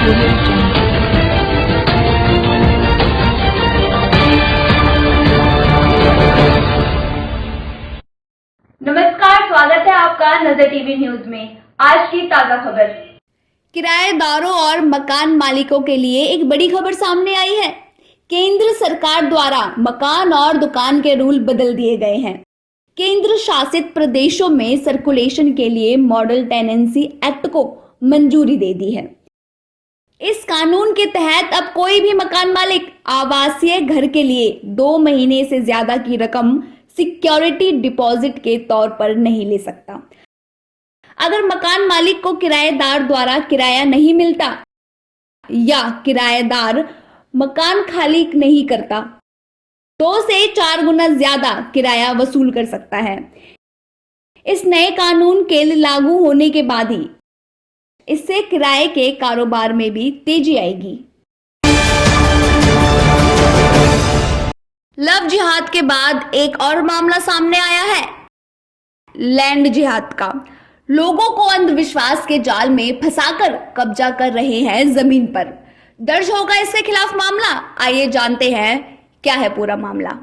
नमस्कार, स्वागत है आपका नजर टीवी न्यूज में। आज की ताजा खबर। किराएदारों और मकान मालिकों के लिए एक बड़ी खबर सामने आई है। केंद्र सरकार द्वारा मकान और दुकान के रूल बदल दिए गए हैं। केंद्र शासित प्रदेशों में सर्कुलेशन के लिए मॉडल टेनेंसी एक्ट को मंजूरी दे दी है। इस कानून के तहत अब कोई भी मकान मालिक आवासीय घर के लिए 2 महीने से ज्यादा की रकम सिक्योरिटी डिपॉजिट के तौर पर नहीं ले सकता। अगर मकान मालिक को किराएदार द्वारा किराया नहीं मिलता या किराएदार मकान खाली नहीं करता, 2 से 4 गुना ज्यादा किराया वसूल कर सकता है। इस नए कानून के लागू होने के बाद ही इससे किराए के कारोबार में भी तेजी आएगी। लव जिहाद के बाद एक और मामला सामने आया है, लैंड जिहाद का। लोगों को अंधविश्वास के जाल में फंसाकर कब्जा कर रहे हैं जमीन पर। दर्ज होगा इसके खिलाफ मामला। आइए जानते हैं क्या है पूरा मामला।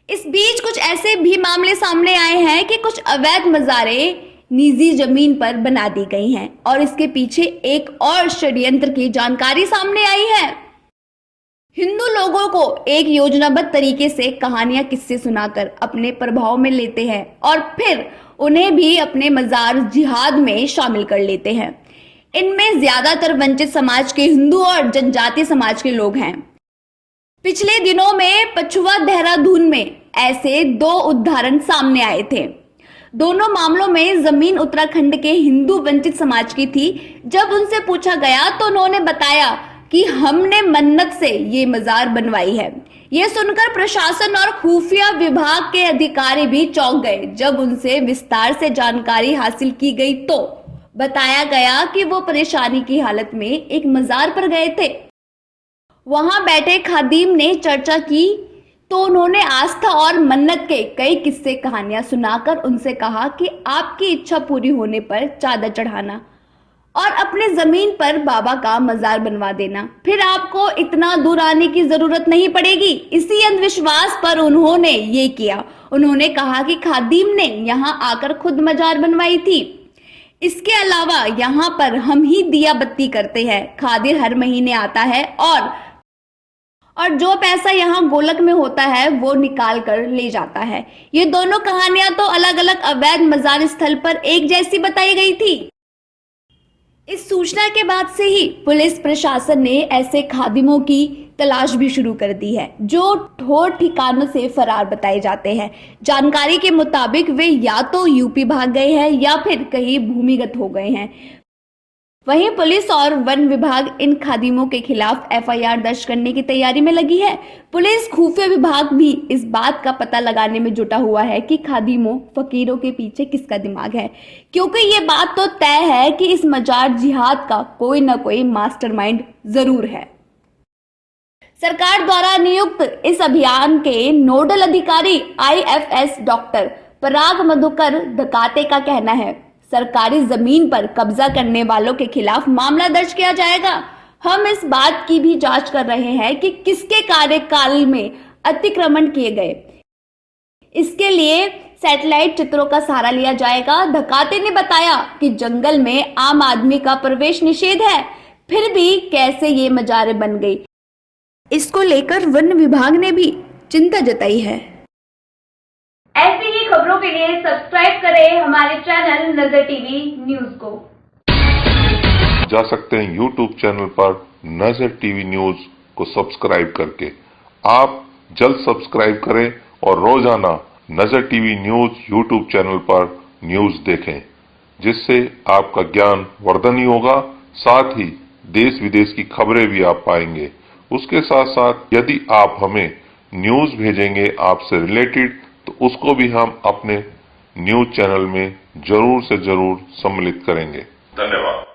इस बीच कुछ ऐसे भी मामले सामने आए हैं कि कुछ अवैध मज़ारें निजी जमीन पर बना दी गई हैं और इसके पीछे एक और षड्यंत्र की जानकारी सामने आई है। हिंदू लोगों को एक योजनाबद्ध तरीके से कहानियां किस्से सुनाकर अपने प्रभाव में लेते हैं और फिर उन्हें भी अपने मजार जिहाद में शामिल कर लेते हैं। इनमें ज्यादातर वंचित समाज के हिंदू और जनजातीय समाज के लोग हैं। पिछले दिनों में पछुआ देहरादून में ऐसे 2 उदाहरण सामने आए थे। दोनों मामलों में जमीन उत्तराखंड के हिंदू वंचित समाज की थी। जब उनसे पूछा गया तो उन्होंने बताया कि हमने मन्नत से ये मजार बनवाई है। ये सुनकर प्रशासन और खुफिया विभाग के अधिकारी भी चौंक गए। जब उनसे विस्तार से जानकारी हासिल की गई तो बताया गया कि वो परेशानी की हालत में एक मजार पर गए थे। वहां बैठे खादिम ने चर्चा की तो उन्होंने आस्था और मन्नत के कई किस्से कहानियां सुनाकर उनसे कहा कि आपकी इच्छा पूरी होने पर चादर चढ़ाना और अपने जमीन पर बाबा का मजार बनवा देना, फिर आपको इतना दूर आने की जरूरत नहीं पड़ेगी। इसी अंधविश्वास पर उन्होंने ये किया। उन्होंने कहा कि खादिम ने यहाँ आकर खुद मजार बनवाई थी। इसके अलावा यहाँ पर हम ही दिया बत्ती करते हैं। खादिर हर महीने आता है और जो पैसा यहाँ गोलक में होता है वो निकाल कर ले जाता है। ये दोनों कहानियां तो अलग अलग अवैध मजार स्थल पर एक जैसी बताई गई थी। इस सूचना के बाद से ही पुलिस प्रशासन ने ऐसे खादिमों की तलाश भी शुरू कर दी है जो ठोर ठिकानों से फरार बताए जाते हैं। जानकारी के मुताबिक वे या तो यूपी भाग गए हैं या फिर कहीं भूमिगत हो गए हैं। वहीं पुलिस और वन विभाग इन खादिमों के खिलाफ एफआईआर दर्ज करने की तैयारी में लगी है। पुलिस खुफिया विभाग भी इस बात का पता लगाने में जुटा हुआ है कि खादिमों फकीरों के पीछे किसका दिमाग है, क्योंकि ये बात तो तय है कि इस मजार जिहाद का कोई ना कोई मास्टरमाइंड जरूर है। सरकार द्वारा नियुक्त इस अभियान के नोडल अधिकारी आईएफएस डॉक्टर पराग मधुकर धकाते का कहना है, सरकारी जमीन पर कब्जा करने वालों के खिलाफ मामला दर्ज किया जाएगा। हम इस बात की भी जांच कर रहे हैं कि किसके कार्यकाल में अतिक्रमण किए गए। इसके लिए सैटेलाइट चित्रों का सहारा लिया जाएगा। धकाते ने बताया कि जंगल में आम आदमी का प्रवेश निषेध है, फिर भी कैसे ये मजारें बन गई, इसको लेकर वन विभाग ने भी चिंता जताई है। ऐसी ही खबरों के लिए सब्सक्राइब करें हमारे चैनल नजर टीवी न्यूज को। जा सकते हैं YouTube चैनल पर नजर टीवी न्यूज को सब्सक्राइब करके। आप जल्द सब्सक्राइब करें और रोजाना नजर टीवी न्यूज YouTube चैनल पर न्यूज देखें, जिससे आपका ज्ञान वर्धन ही होगा, साथ ही देश विदेश की खबरें भी आप पाएंगे। उसके साथ साथ यदि आप हमें न्यूज भेजेंगे आपसे रिलेटेड, तो उसको भी हम अपने न्यूज चैनल में जरूर से जरूर सम्मिलित करेंगे। धन्यवाद।